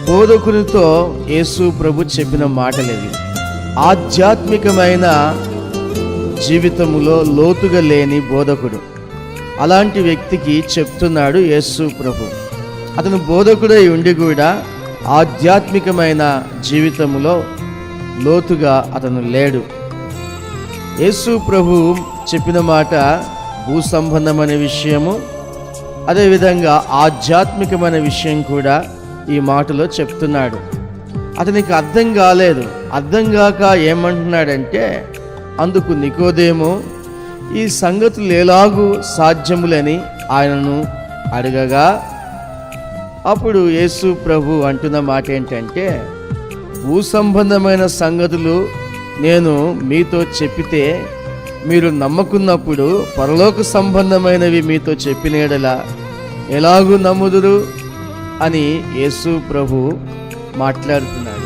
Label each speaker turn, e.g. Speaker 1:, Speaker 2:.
Speaker 1: బోధకునితో యేసు ప్రభు చెప్పిన మాటలేవి. ఆధ్యాత్మికమైన జీవితములో లోతుగా లేని బోధకుడు, అలాంటి వ్యక్తికి చెప్తున్నాడు యేసు ప్రభు. అతను బోధకుడై ఉండి కూడా ఆధ్యాత్మికమైన జీవితములో లోతుగా అతను లేడు. యేసు ప్రభు చెప్పిన మాట భూ సంబంధమైన విషయము, అదేవిధంగా ఆధ్యాత్మికమైన విషయం కూడా ఈ మాటలో చెప్తున్నాడు. అతనికి అర్థం కాలేదు. అర్థం కాక ఏమంటున్నాడంటే, అందుకు నికోదేము ఈ సంగతులు ఎలాగూ సాధ్యములని ఆయనను అడగగా, అప్పుడు యేసు ప్రభు అంటున్న మాట ఏంటంటే, భూ సంబంధమైన సంగతులు నేను మీతో చెప్పితే మీరు నమ్మకున్నప్పుడు పరలోక సంబంధమైనవి మీతో చెప్పిన యెడల ఎలాగూ నమ్ముదురు అని యేసు ప్రభు మాట్లాడుతున్నాడు.